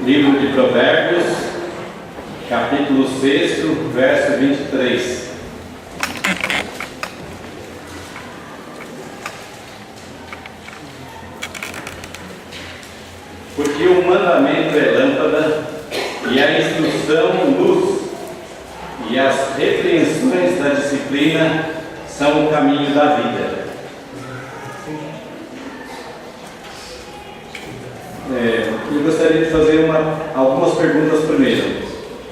Livro de Provérbios, capítulo 6, verso 23. Porque o mandamento é lâmpada, e a instrução luz, e as repreensões da disciplina são o caminho da vida. Eu gostaria de fazer algumas perguntas primeiro.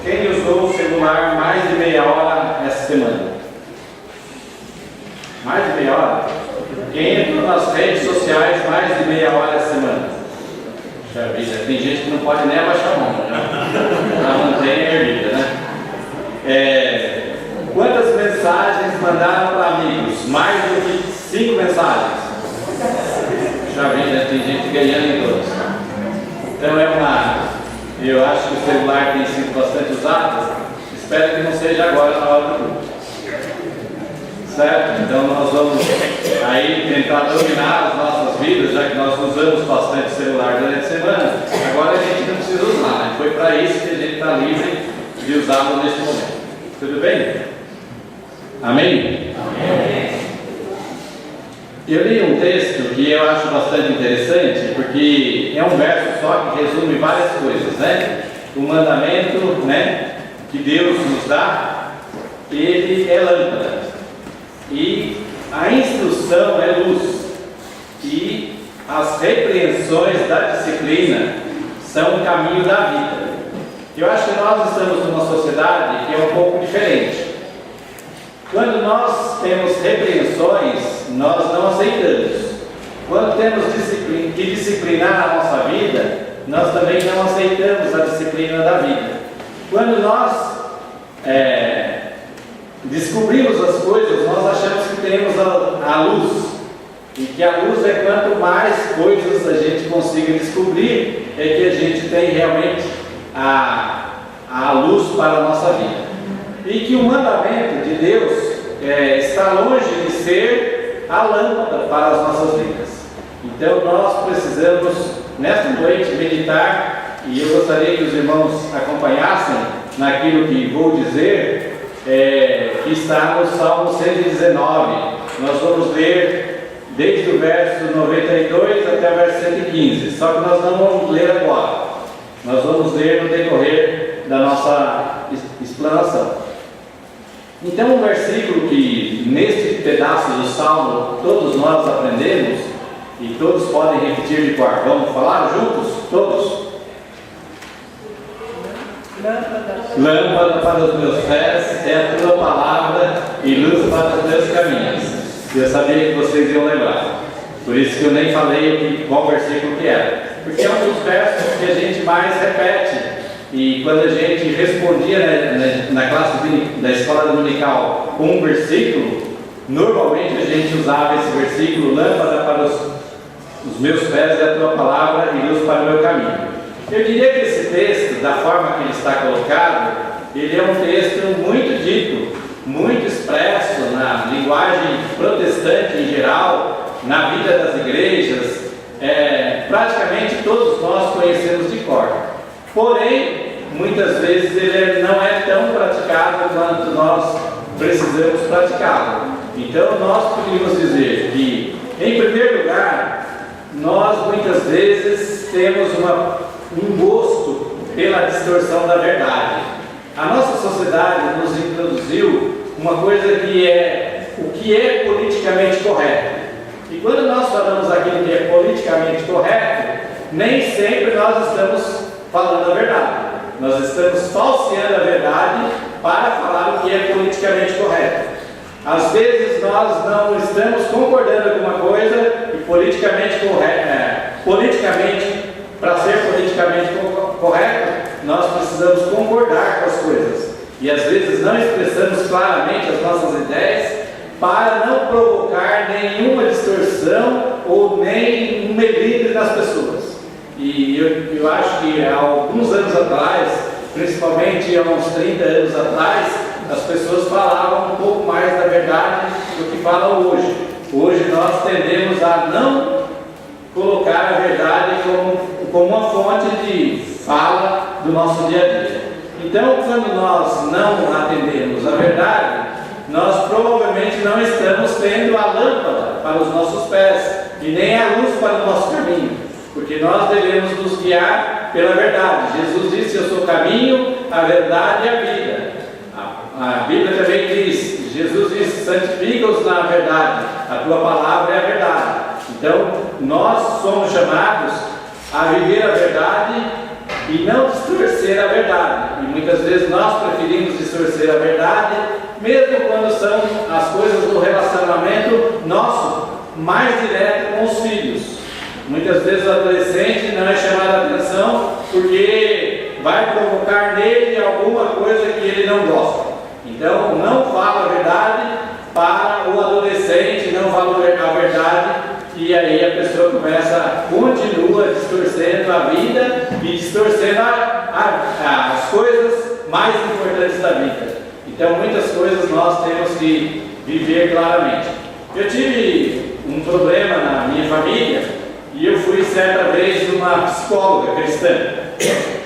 Quem usou o celular mais de meia hora essa semana? Mais de meia hora? Quem entrou nas redes sociais mais de meia hora essa semana? Já vi, tem gente que não pode nem abaixar a mão, já mantém erguida, né? Quantas mensagens mandaram para amigos? Mais do que 5 mensagens? Já vi, né? Tem gente ganhando em todos. Então eu acho que o celular tem sido bastante usado. Espero que não seja agora na hora do culto. Certo? Então nós vamos aí tentar dominar as nossas vidas, já que nós usamos bastante celular durante a semana. Agora a gente não precisa usar, né? Foi para isso que a gente está livre de usá-lo neste momento. Tudo bem? Amém? Amém. Eu li um texto que eu acho bastante interessante, porque é um verso só que resume várias coisas, né? O mandamento, né, que Deus nos dá, ele é lâmpada, e a instrução é luz, e as repreensões da disciplina são o caminho da vida. Eu acho que nós estamos numa sociedade que é um pouco diferente. Quando nós temos repreensões, nós não aceitamos. Quando temos que disciplinar a nossa vida, nós também não aceitamos a disciplina da vida. Quando nós descobrimos as coisas, nós achamos que temos a luz. E que a luz é quanto mais coisas a gente consiga descobrir, é que a gente tem realmente a luz para a nossa vida. E que o mandamento de Deus está longe de ser a lâmpada para as nossas vidas. Então nós precisamos, nesta noite, meditar, e eu gostaria que os irmãos acompanhassem naquilo que vou dizer, que está no Salmo 119. Nós vamos ler desde o verso 92 até o verso 115, só que nós não vamos ler agora, nós vamos ler no decorrer da nossa explanação. Então, um versículo que neste pedaço do Salmo todos nós aprendemos, e todos podem repetir de cor. Vamos falar juntos? Todos? Lâmpada para os meus pés é a tua palavra e luz para os meus caminhos. Eu sabia que vocês iam lembrar, por isso que eu nem falei qual versículo que era, porque é um dos versos que a gente mais repete. E quando a gente respondia na classe da escola dominical com um versículo, normalmente a gente usava esse versículo: lâmpada para os meus pés é a tua palavra e luz para o meu caminho. Eu diria que esse texto, da forma que ele está colocado, ele é um texto muito dito, muito expresso na linguagem protestante em geral, na vida das igrejas. Praticamente todos nós conhecemos de cor. Porém, muitas vezes ele não é tão praticado quanto nós precisamos praticá-lo. Então nós podemos dizer que, em primeiro lugar, nós muitas vezes temos um gosto pela distorção da verdade. A nossa sociedade nos introduziu uma coisa que é o que é politicamente correto. E quando nós falamos aquilo que é politicamente correto, nem sempre nós estamos falando a verdade. Nós estamos falseando a verdade para falar o que é politicamente correto. Às vezes nós não estamos concordando com uma coisa e politicamente para ser politicamente correto, nós precisamos concordar com as coisas. E às vezes não expressamos claramente as nossas ideias para não provocar nenhuma distorção ou nem um melindre nas pessoas. E eu acho que há alguns anos atrás, principalmente há uns 30 anos atrás, as pessoas falavam um pouco mais da verdade do que falam hoje. Hoje nós tendemos a não colocar a verdade como o como uma fonte de fala do nosso dia a dia. Então, quando nós não atendemos a verdade, nós provavelmente não estamos tendo a lâmpada para os nossos pés e nem a luz para o nosso caminho, porque nós devemos nos guiar pela verdade. Jesus disse: eu sou o caminho, a verdade e a vida. A Bíblia também diz, Jesus disse: santifica-os na verdade, a tua palavra é a verdade. Então, nós somos chamados a viver a verdade e não distorcer a verdade. E muitas vezes nós preferimos distorcer a verdade, mesmo quando são as coisas do relacionamento nosso, mais direto com os filhos. Muitas vezes o adolescente não é chamado a atenção porque vai provocar nele alguma coisa que ele não gosta. Então, não fala a verdade para o adolescente, não fala a verdade, e aí a pessoa continua distorcendo a vida e distorcendo as coisas mais importantes da vida. Então, muitas coisas nós temos que viver claramente. Eu tive um problema na minha família e eu fui certa vez numa psicóloga cristã.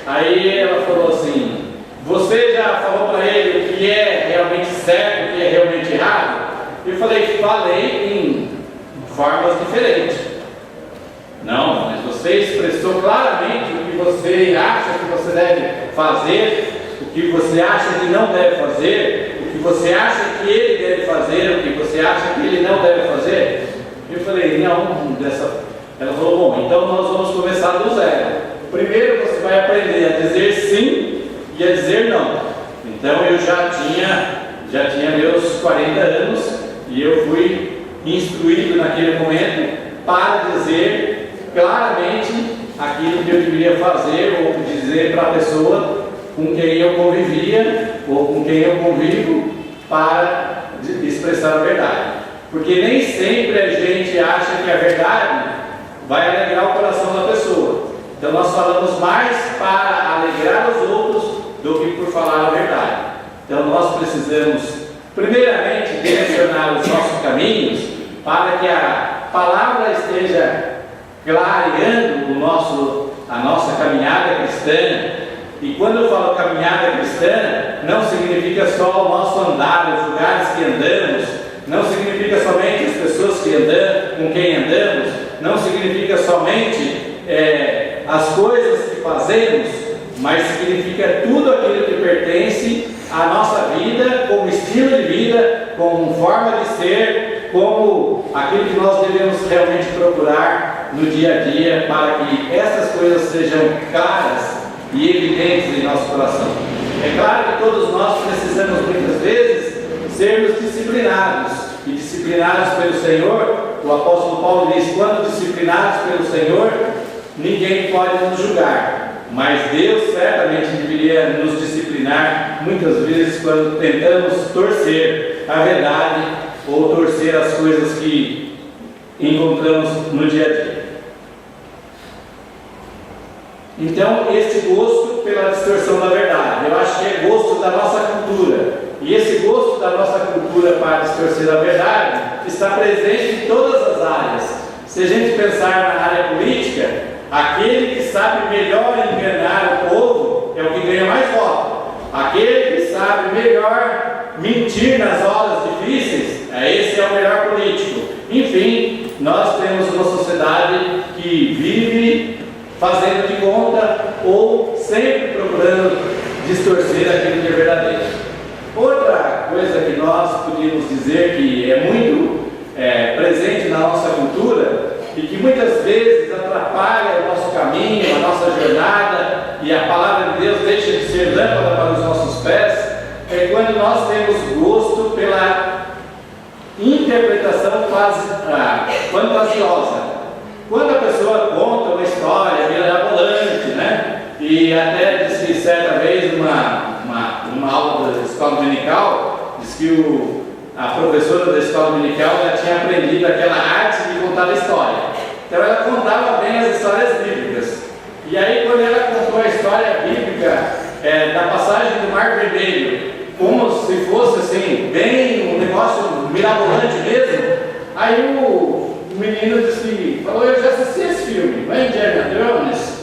Aí ela falou assim: você já falou para ele o que é realmente certo, o que é realmente errado? Eu falei em formas diferentes. Não, mas você expressou claramente o que você acha que você deve fazer, o que você acha que não deve fazer, o que você acha que ele deve fazer, o que você acha que ele não deve fazer. Eu falei: não, Ela falou: bom, então nós vamos começar do zero. Primeiro você vai aprender a dizer sim e a dizer não. Então eu já tinha meus 40 anos e eu fui instruído naquele momento para dizer claramente aquilo que eu deveria fazer ou dizer para a pessoa com quem eu convivia ou com quem eu convivo, para expressar a verdade. Porque nem sempre a gente acha que a verdade vai alegrar o coração da pessoa. Então nós falamos mais para alegrar os outros do que por falar a verdade. Então nós precisamos primeiramente direcionar os nossos caminhos para que a palavra esteja clareando a nossa caminhada cristã. E quando eu falo caminhada cristã, não significa só o nosso andar, os lugares que andamos, não significa somente as pessoas com quem andamos, não significa somente as coisas que fazemos, mas significa tudo aquilo que pertence à nossa vida, como estilo de vida, como forma de ser, como aquilo que nós devemos realmente procurar no dia a dia, para que essas coisas sejam claras e evidentes em nosso coração. É claro que todos nós precisamos muitas vezes sermos disciplinados, e disciplinados pelo Senhor. O apóstolo Paulo diz: quando disciplinados pelo Senhor, ninguém pode nos julgar, mas Deus certamente deveria nos disciplinar muitas vezes quando tentamos torcer a verdade ou torcer as coisas que encontramos no dia a dia. Então, este gosto pela distorção da verdade, eu acho que é gosto da nossa cultura. E esse gosto da nossa cultura para distorcer a verdade está presente em todas as áreas. Se a gente pensar na área política, aquele que sabe melhor enganar o povo é o que ganha mais voto. Aquele que sabe melhor mentir nas horas difíceis, esse é o melhor político. Enfim, nós temos uma sociedade que vive fazendo de conta ou sempre procurando distorcer aquilo que é verdadeiro. Outra coisa que nós podíamos dizer que é muito presente na nossa cultura e que muitas vezes atrapalha o nosso caminho, a nossa jornada, e a palavra de Deus deixa de ser lâmpada para os nossos pés, é quando nós temos gosto pela interpretação fantasiosa. Quando a pessoa conta uma história mirabolante, né? E até disse certa vez numa aula da escola dominical, diz que a professora da escola dominical já tinha aprendido aquela arte de contar a história. Então ela contava bem as histórias bíblicas. E aí quando ela contou a história bíblica da passagem do Mar Vermelho, como se fosse assim, bem um negócio mirabolante mesmo, aí o menino disse, falou: eu já assisti esse filme, não é Indiana Jones?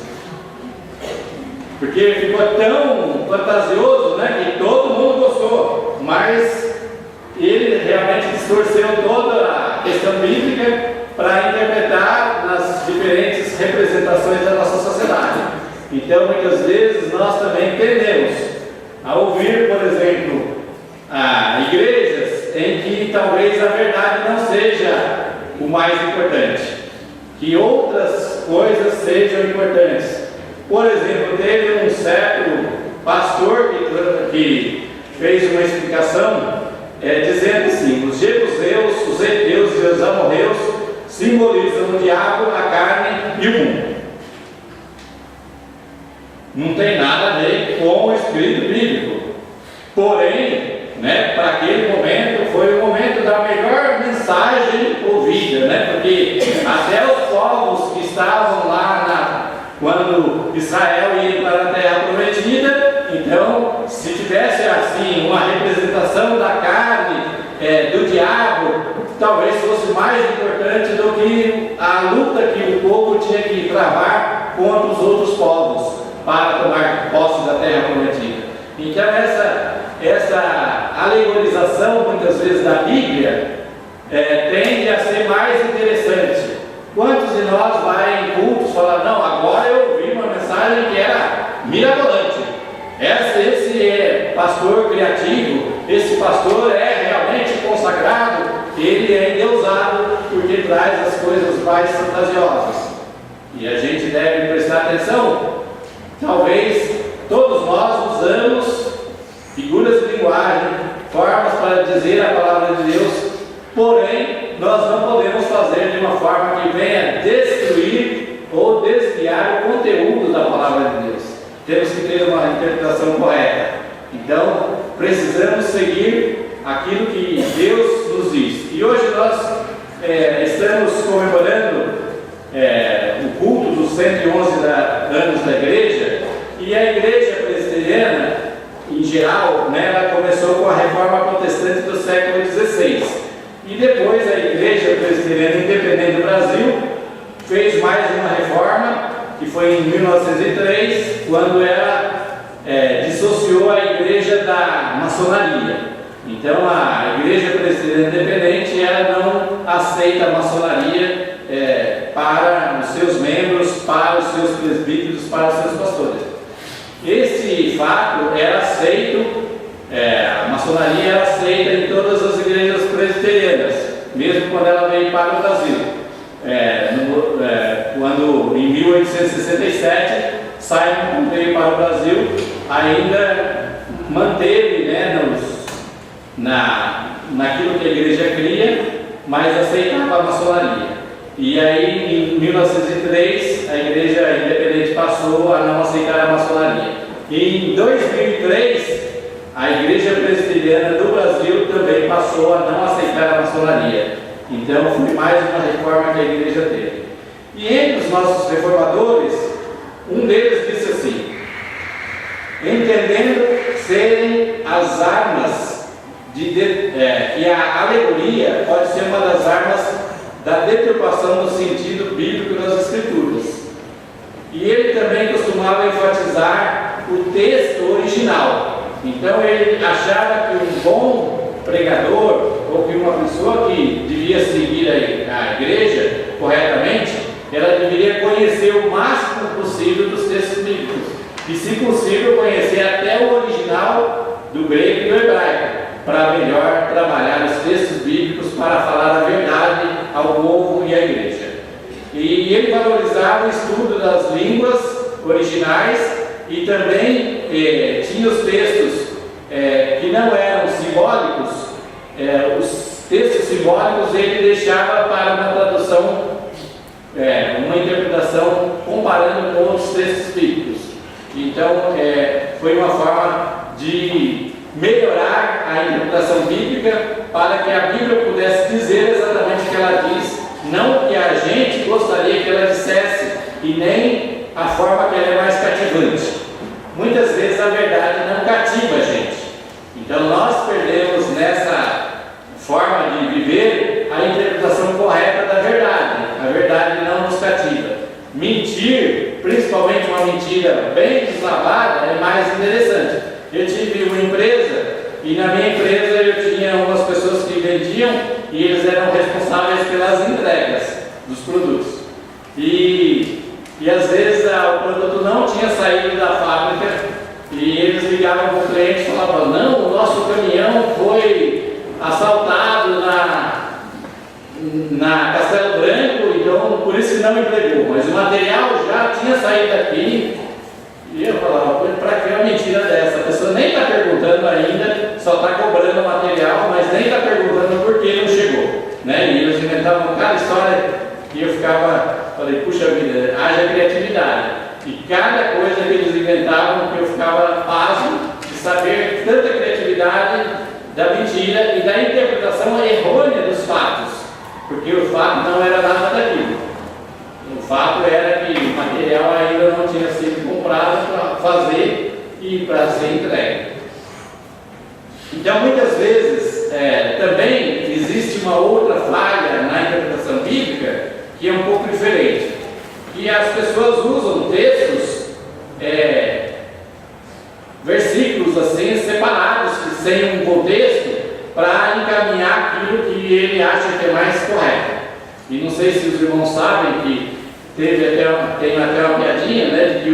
porque ficou tão fantasioso, né, que todo mundo gostou, mas ele realmente distorceu toda a questão bíblica para interpretar nas diferentes representações da nossa sociedade. Então, muitas vezes, nós também tendemos a ouvir, por exemplo, igrejas em que talvez a verdade não seja o mais importante, que outras coisas sejam importantes. Por exemplo, teve um certo pastor que fez uma explicação dizendo assim: os jebuseus, os heteus e os amorreus simbolizam o diabo, a carne e o mundo. Não tem nada a ver com o espírito bíblico. Porém, né, para aquele momento foi o momento da melhor mensagem ouvida, né? Porque até os povos que estavam lá quando Israel ia para a terra prometida, então, se tivesse assim uma representação da carne, do diabo, talvez fosse mais importante do que a luta que o povo tinha que travar contra os outros povos para tomar posse da terra prometida. Então, essa alegorização, muitas vezes, da Bíblia tende a ser mais interessante. Quantos de nós vai em cultos falar: não, agora eu ouvi uma mensagem que era mirabolante, esse é pastor criativo, esse pastor é realmente consagrado, ele é endeusado porque traz as coisas mais fantasiosas. E a gente deve prestar atenção. Talvez todos nós usamos figuras de linguagem, formas para dizer a palavra de Deus, porém nós não podemos fazer de uma forma que venha destruir ou desviar o conteúdo da palavra de Deus. Temos que ter uma interpretação correta. Então, precisamos seguir aquilo que Deus nos diz. E hoje nós estamos comemorando o culto dos 111 anos da igreja, e a igreja presbiteriana, em geral, né, ela começou com a reforma protestante do século XVI, e depois a igreja presbiteriana independente do Brasil fez mais uma reforma, que foi em 1903, quando ela dissociou a igreja da maçonaria. Então a igreja presbiteriana independente, ela não aceita a maçonaria para os seus membros, para os seus presbíteros, para os seus pastores. Esse fato era aceito, a maçonaria era aceita em todas as igrejas presbiterianas, mesmo quando ela veio para o Brasil. Quando em 1867 Simon veio para o Brasil, ainda manteve, naquilo que a igreja cria, mas aceitava a maçonaria. E aí, em 1903, a igreja independente passou a não aceitar a maçonaria. E em 2003, a igreja presbiteriana do Brasil também passou a não aceitar a maçonaria. Então, foi mais uma reforma que a igreja teve. E entre os nossos reformadores, um deles disse assim: entendendo serem as armas que a alegoria pode ser uma das armas da deturpação do sentido bíblico das Escrituras. E ele também costumava enfatizar o texto original. Então ele achava que um bom pregador, ou que uma pessoa que devia seguir a igreja corretamente, ela deveria conhecer o máximo possível dos textos bíblicos, e se possível conhecer até o original do grego e do hebraico, para melhor trabalhar os textos bíblicos para falar a verdade ao povo e à igreja. E ele valorizava o estudo das línguas originais, e também tinha os textos que não eram simbólicos. Os textos simbólicos ele deixava para uma tradução, uma interpretação comparando com outros textos bíblicos. Então foi uma forma de melhorar a interpretação bíblica, para que a Bíblia pudesse dizer exatamente o que ela diz, não o que a gente gostaria que ela dissesse, e nem a forma que ela é mais cativante. Muitas vezes a verdade não cativa a gente. Então nós perdemos nessa forma de viver a interpretação correta da verdade. A verdade não nos cativa. Mentir, principalmente uma mentira mentira bem deslavada é mais interessante. Eu tive uma empresa e na minha empresa eu tinha umas pessoas que vendiam e eles eram responsáveis pelas entregas dos produtos. E às vezes o produto não tinha saído da fábrica e eles ligavam para o cliente e falavam: não, o nosso caminhão foi assaltado na Castelo Branco, então por isso que não entregou, mas o material já tinha saído daqui. E eu falava: para que uma mentira dessa? A pessoa nem está perguntando ainda, só está cobrando o material, mas nem está perguntando por que não chegou, né? E eles inventavam cada história e eu falei: puxa vida, haja criatividade. E cada coisa que eles inventavam, que eu ficava pasmo de saber tanta criatividade da mentira e da interpretação errônea dos fatos, porque o fato não era nada daquilo. O fato era que o material ainda não tinha sido comprado para fazer e para ser entregue. Então, muitas vezes, também existe uma outra falha na interpretação bíblica que é um pouco diferente. Que as pessoas usam textos, versículos assim, separados, sem um contexto, para encaminhar aquilo que ele acha que é mais correto. E não sei se os irmãos sabem que tem até uma piadinha, né, de que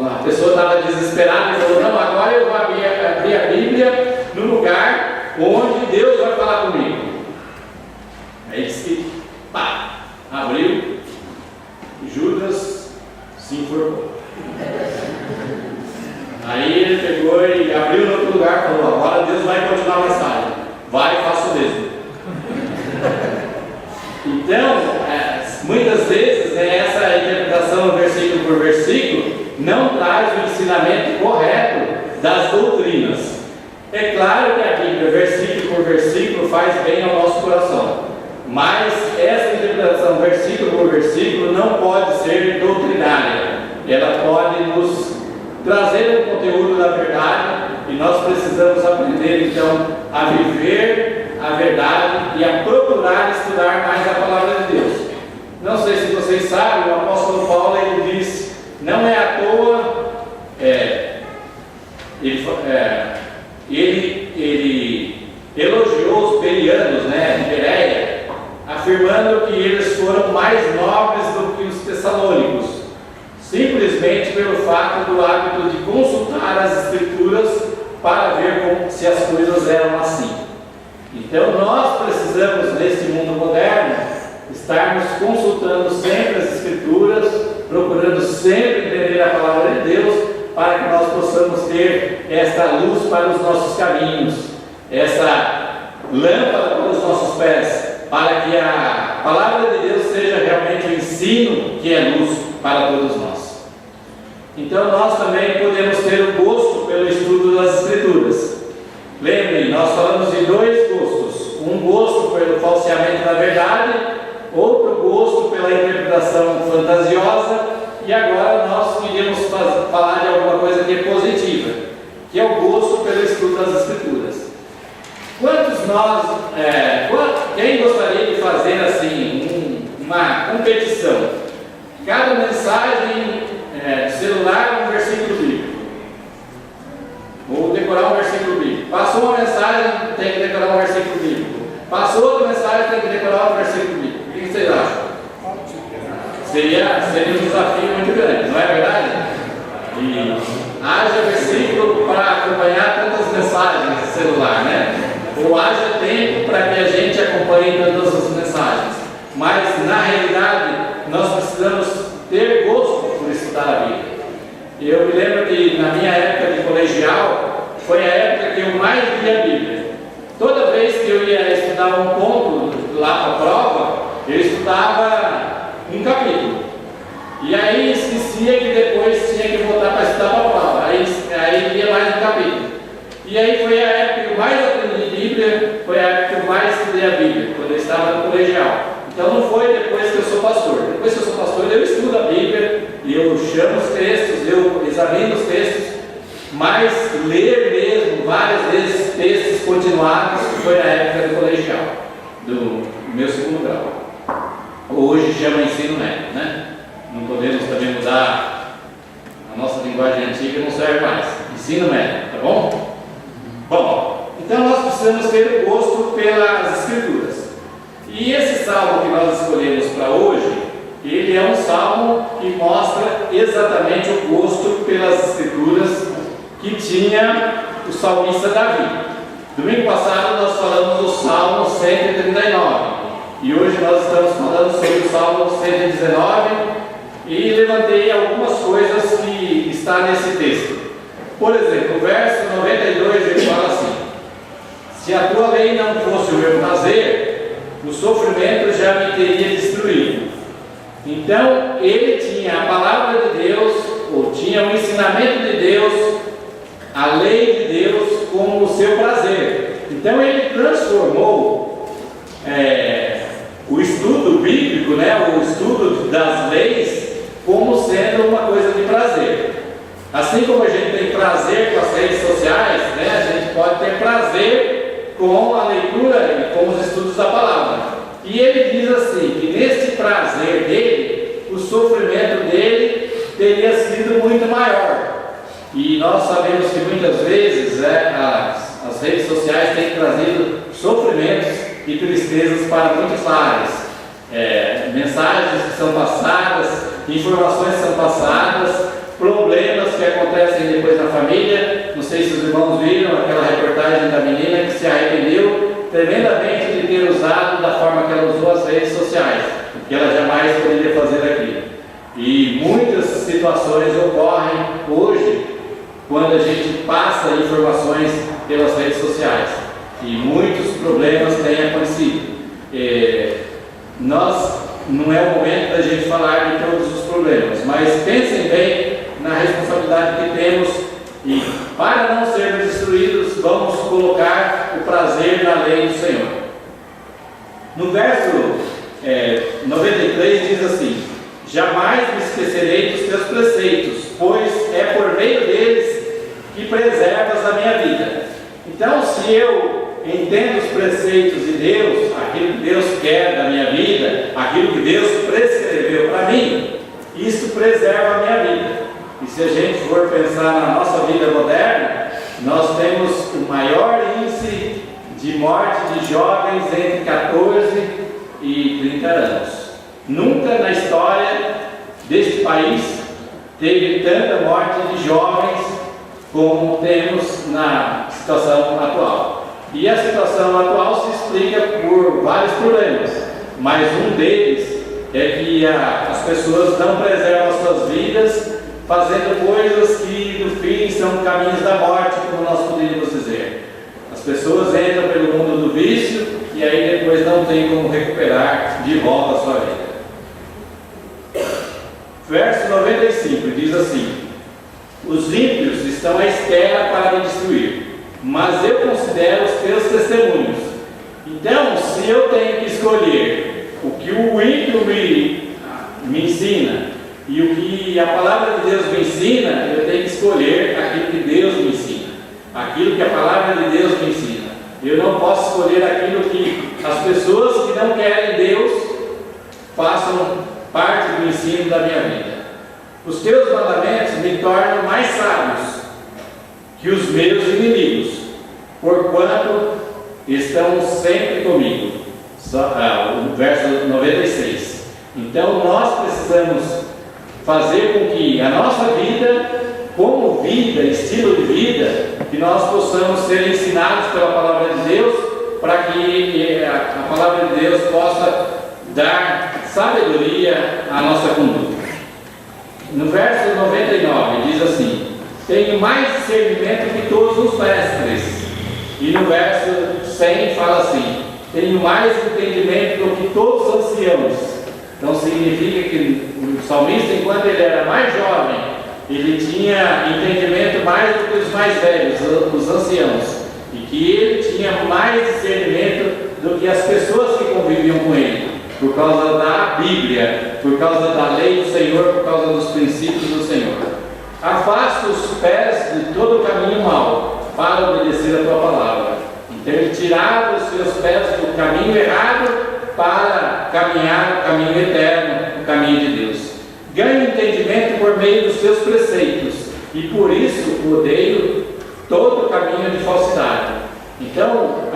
a pessoa estava desesperada e falou: não, agora eu vou abrir a Bíblia no lugar onde Deus vai falar comigo. Aí disse que, abriu, Judas se enforcou. Aí ele pegou e abriu no outro lugar e falou: agora Deus vai continuar a mensagem. Vai e faça o mesmo. Então, muitas vezes, essa interpretação versículo por versículo não traz o ensinamento correto das doutrinas. É claro que a Bíblia, versículo por versículo, faz bem ao nosso coração, mas essa interpretação versículo por versículo não pode ser doutrinária. Ela pode nos trazer o conteúdo da verdade e nós precisamos aprender então a viver a verdade e a procurar estudar mais a palavra de Deus. Não sei se vocês sabem, o apóstolo Paulo ele diz: não é à toa, ele elogiou os bereanos, de Bereia, afirmando que eles foram mais nobres do que os tessalônicos, simplesmente pelo fato do hábito de consultar as escrituras para ver se as coisas eram assim. Então nós precisamos, neste mundo moderno, estarmos consultando sempre as escrituras, procurando sempre entender a palavra de Deus, para que nós possamos ter esta luz para os nossos caminhos, essa lâmpada para os nossos pés, para que a palavra de Deus seja realmente o ensino que é luz para todos nós. Então nós também podemos ter o gosto pelo estudo das escrituras. Lembrem, nós falamos de dois gostos: um gosto pelo falseamento da verdade, outro gosto pela interpretação fantasiosa, e agora nós queríamos falar de alguma coisa que é positiva, que é o gosto pelo estudo das escrituras. Quem gostaria de fazer assim uma competição? Cada mensagem de celular um versículo bíblico, ou decorar um versículo bíblico. Passou uma mensagem, tem que decorar um versículo bíblico. Passou outra mensagem, tem que decorar um versículo bíblico. O que vocês acham? Seria um desafio muito grande, não é verdade? E haja versículo para acompanhar tantas mensagens de celular, ou haja tempo para que a gente acompanhe todas as mensagens. Mas na realidade nós precisamos ter gosto por estudar a Bíblia. Eu me lembro que na minha época de colegial foi a época que eu mais li a Bíblia. Toda vez que eu ia estudar um ponto lá para a prova, eu estudava um capítulo. E aí esquecia que depois tinha que voltar para estudar para a prova. Aí lia mais um capítulo. E aí foi a época que eu mais aprendi Bíblia, foi a época que eu mais estudei a Bíblia, quando eu estava no colegial. Então não foi depois que eu sou pastor. Depois que eu sou pastor, eu estudo a Bíblia, eu chamo os textos, eu examino os textos, mas ler mesmo, várias vezes, textos continuados, foi na época do colegial, do meu segundo grau. Hoje chama ensino médio, não podemos também mudar a nossa linguagem antiga, não serve mais. Ensino médio, tá bom? Bom, então nós precisamos ter o gosto pelas Escrituras. E esse salmo que nós escolhemos para hoje, ele é um salmo que mostra exatamente o gosto pelas Escrituras que tinha o salmista Davi. Domingo passado nós falamos do Salmo 139 e hoje nós estamos falando sobre o Salmo 119 e levantei algumas coisas que está nesse texto. Por exemplo, o verso 92 ele fala assim: se a tua lei não fosse o meu prazer, o sofrimento já me teria destruído. Então ele tinha a palavra de Deus, ou tinha o ensinamento de Deus, a lei de Deus como o seu prazer. Então ele transformou o estudo bíblico, o estudo das leis, como sendo uma coisa de prazer. Assim como a gente tem prazer com as redes sociais, a gente pode ter prazer com a leitura e com os estudos da palavra. E ele diz assim, que nesse prazer dele, o sofrimento dele teria sido muito maior. E nós sabemos que muitas vezes as redes sociais têm trazido sofrimentos e tristezas para muitos lares. Mensagens que são passadas, informações que são passadas, problemas que acontecem depois na família. Não sei se os irmãos viram aquela reportagem da menina que se arrependeu tremendamente de ter usado da forma que ela usou as redes sociais, que ela jamais poderia fazer aquilo. E muitas situações ocorrem hoje quando a gente passa informações pelas redes sociais, e muitos problemas têm acontecido. Não é o momento da gente falar de todos os problemas, mas pensem bem na responsabilidade que temos, e para não sermos destruídos, vamos colocar o prazer na lei do Senhor. No verso 93 diz assim: jamais me esquecerei dos teus preceitos, pois é por meio deles que preservas a minha vida. Então, se eu entendo os preceitos de Deus, aquilo que Deus quer da minha vida, aquilo que Deus prescreveu para mim, isso preserva a minha vida. E se a gente for pensar na nossa vida moderna, nós temos o maior índice de morte de jovens entre 14 e 30 anos. Nunca na história deste país teve tanta morte de jovens como temos na situação atual. E a situação atual se explica por vários problemas, mas um deles é que as pessoas não preservam as suas vidas, fazendo coisas que no fim são caminhos da morte, como nós poderíamos dizer. As pessoas entram pelo mundo do vício e aí depois não tem como recuperar de volta a sua vida. Verso 95 diz assim: os ímpios estão à espera para me destruir, mas eu considero os teus testemunhos. Então, se eu tenho que escolher o que o ímpio me ensina e o que a palavra de Deus me ensina, eu tenho que escolher aquilo que Deus me ensina, aquilo que a palavra de Deus me ensina. Eu não posso escolher aquilo que as pessoas que não querem Deus façam parte do ensino da minha vida. Os teus mandamentos me tornam mais sábios que os meus inimigos, porquanto estão sempre comigo. O verso 96. Então nós precisamos fazer com que a nossa vida, como vida, estilo de vida, que nós possamos ser ensinados pela palavra de Deus, para que a palavra de Deus possa dar sabedoria à nossa conduta. No verso 99 diz assim: tenho mais discernimento que todos os mestres. E no verso 100 fala assim: tenho mais entendimento do que todos os anciãos. Então significa que o salmista, enquanto ele era mais jovem, ele tinha entendimento mais do que os mais velhos, os anciãos, e que ele tinha mais discernimento do que as pessoas que conviviam com ele, por causa da Bíblia, por causa da lei do Senhor, por causa dos princípios do Senhor. Afasta os pés de todo o caminho mau, para obedecer a tua palavra. Então ele tirava os seus pés do caminho errado para caminhar o caminho eterno, o caminho de Deus. ganho entendimento por meio dos seus preceitos, e por isso odeio todo caminho de falsidade. Então,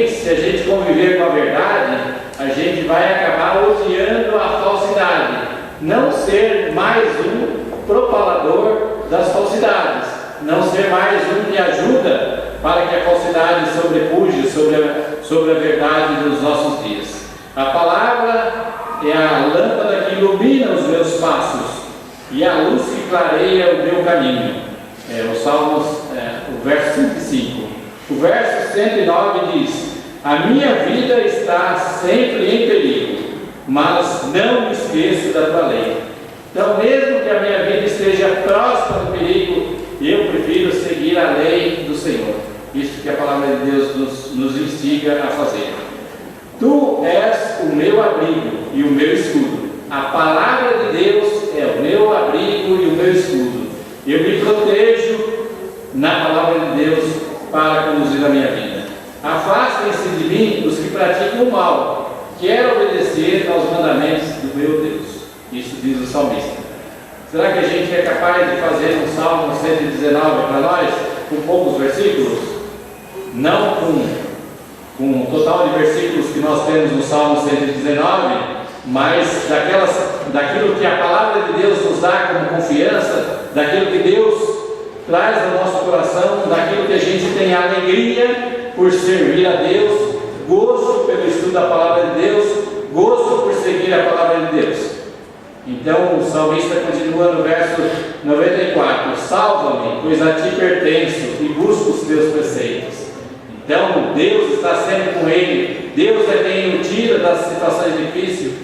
se a gente conviver com a verdade, a gente vai acabar odiando a falsidade, não ser mais um propagador das falsidades, não ser mais um que ajuda para que a falsidade sobrepuje sobre a verdade dos nossos dias. A palavra é a lâmpada que ilumina os meus passos e a luz que clareia o meu caminho. O Salmos, o verso 105. O verso 109 diz: a minha vida está sempre em perigo, mas não me esqueço da tua lei. Então, mesmo que a minha vida esteja próxima do perigo, eu prefiro seguir a lei do Senhor. Isso que a palavra de Deus nos instiga a fazer. Tu és o meu abrigo e o meu escudo. A palavra de Deus é o meu abrigo e o meu escudo. Eu me protejo na palavra de Deus para conduzir a minha vida. Afastem-se de mim os que praticam o mal. Quero obedecer aos mandamentos do meu Deus. Isso diz o salmista. Será que a gente é capaz de fazer um Salmo 119 para nós, com poucos versículos? Não com o total de versículos que nós temos no Salmo 119, mas daquilo que a palavra de Deus nos dá como confiança, daquilo que Deus traz ao nosso coração, daquilo que a gente tem alegria por servir a Deus, gosto pelo estudo da palavra de Deus, gosto por seguir a palavra de Deus. Então o salmista continua no verso 94: salva-me, pois a ti pertenço e busco os teus preceitos. Então Deus está sempre com ele. Deus é quem o tira das situações difíceis.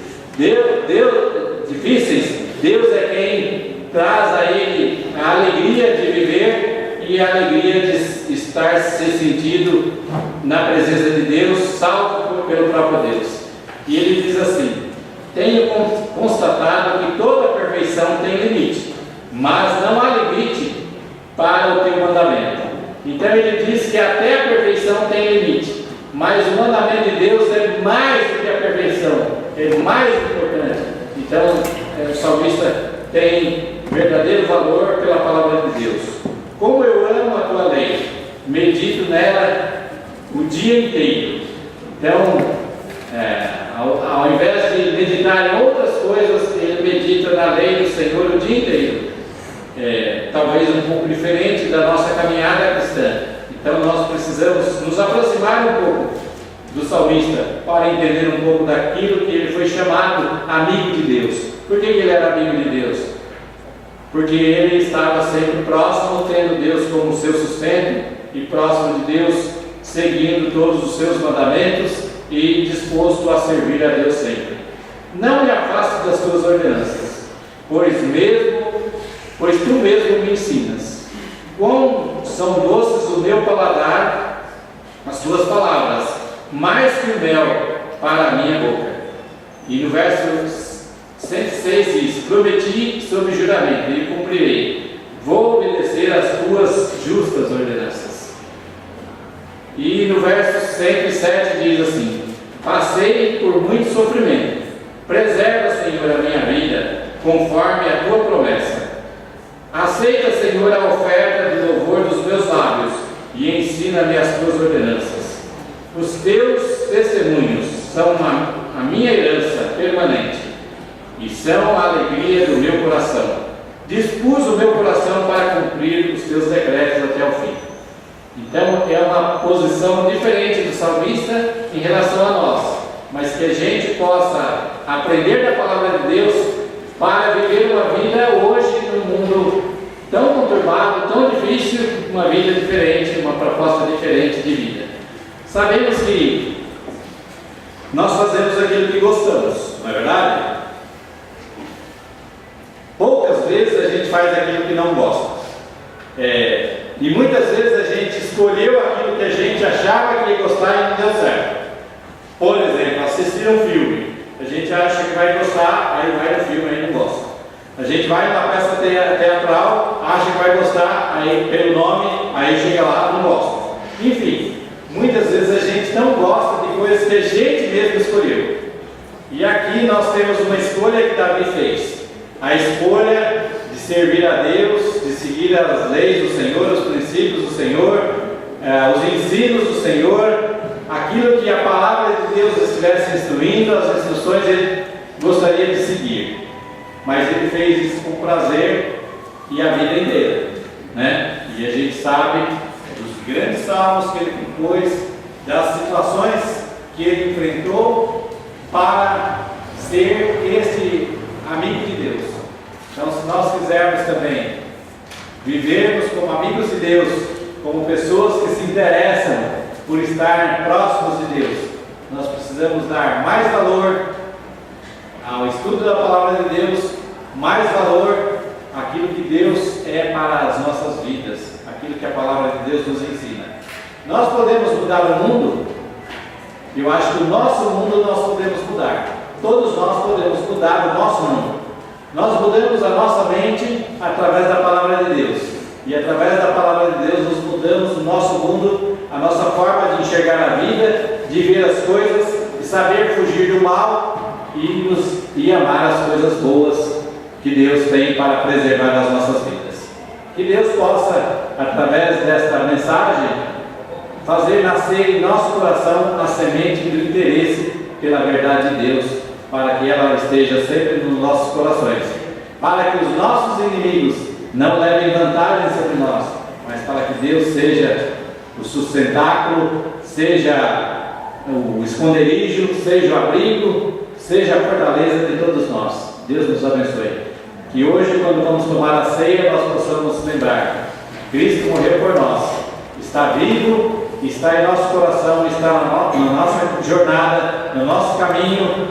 Deus é quem traz a ele a alegria de viver e a alegria de estar se sentindo na presença de Deus, salvo pelo próprio Deus. E ele diz assim: tenho constatado que toda perfeição tem limite, mas não há limite para o teu mandamento. Então ele diz que até a perfeição tem limite, mas o mandamento de Deus é mais do que a perfeição, é mais importante. Então o salmista tem verdadeiro valor pela palavra de Deus. Como eu amo a tua lei, medito nela o dia inteiro. Então, ao invés de meditar em outras coisas, ele medita na lei do Senhor o dia inteiro. Talvez um pouco diferente da nossa caminhada cristã. Então nós precisamos nos aproximar um pouco do salmista para entender um pouco daquilo que ele foi chamado amigo de Deus. Por que ele era amigo de Deus? Porque ele estava sempre próximo, tendo Deus como seu sustento, e próximo de Deus, seguindo todos os seus mandamentos e disposto a servir a Deus sempre. Não me afaste das tuas ordenanças, pois tu mesmo me ensinas. Quão são doces o meu paladar, as tuas palavras, mais que o mel para a minha boca. E no verso 106 diz: prometi sob juramento e cumprirei, vou obedecer às tuas justas ordenanças. E no verso 107 diz assim: passei por muito sofrimento, preserva, Senhor, a minha vida, conforme a tua promessa. Aceita, Senhor, a oferta de louvor dos meus lábios e ensina-me as tuas ordenanças. Os teus testemunhos são a minha herança permanente e são a alegria do meu coração. Dispus o meu coração para cumprir os teus decretos até o fim. Então é uma posição diferente do salmista em relação a nós, mas que a gente possa aprender da palavra de Deus para viver uma vida hoje num mundo tão conturbado, tão difícil, uma vida diferente, uma proposta diferente de vida. Sabemos que nós fazemos aquilo que gostamos, não é verdade? Poucas vezes a gente faz aquilo que não gosta. E muitas vezes a gente escolheu aquilo que a gente achava que ia gostar e não deu certo. Por exemplo, assistir um filme. A gente acha que vai gostar, aí vai no filme, aí não gosta. A gente vai numa peça teatral, acha que vai gostar, aí pelo nome, aí chega lá, não gosta. Enfim, muitas vezes a gente não gosta de coisas que a gente mesmo escolheu. E aqui nós temos uma escolha que Davi fez. a escolha de servir a Deus, de seguir as leis do Senhor, os princípios do Senhor, os ensinos do Senhor, aquilo que a palavra de Deus estivesse instruindo, as instruções ele gostaria de seguir. Mas ele fez isso com prazer e a vida inteira, né? E a gente sabe dos grandes salmos que ele compôs, das situações que ele enfrentou para ser esse amigo de Deus. Então, se nós quisermos também vivermos como amigos de Deus, como pessoas que se interessam por estar próximos de Deus, nós precisamos dar mais valor ao estudo da palavra de Deus, mais valor àquilo que Deus é para as nossas vidas, aquilo que a palavra de Deus nos ensina. Nós podemos mudar o mundo. Eu acho que o nosso mundo nós podemos mudar. Todos nós podemos mudar o nosso mundo. Nós mudamos a nossa mente através da palavra de Deus. E através da palavra de Deus nós mudamos o nosso mundo, a nossa forma de enxergar a vida, de ver as coisas, de saber fugir do mal e amar as coisas boas que Deus tem para preservar as nossas vidas. Que Deus possa, através desta mensagem, fazer nascer em nosso coração a semente do interesse pela verdade de Deus, para que ela esteja sempre nos nossos corações, para que os nossos inimigos não levem vantagem sobre nós, mas para que Deus seja o sustentáculo, seja o esconderijo, seja o abrigo, seja a fortaleza de todos nós. Deus nos abençoe. Que hoje, quando vamos tomar a ceia, nós possamos lembrar: Cristo morreu por nós, está vivo, está em nosso coração, está na nossa jornada, no nosso caminho,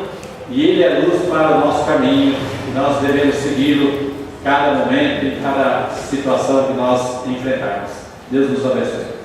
e Ele é luz para o nosso caminho, e nós devemos segui-lo cada momento, em cada situação que nós enfrentarmos. Deus nos abençoe.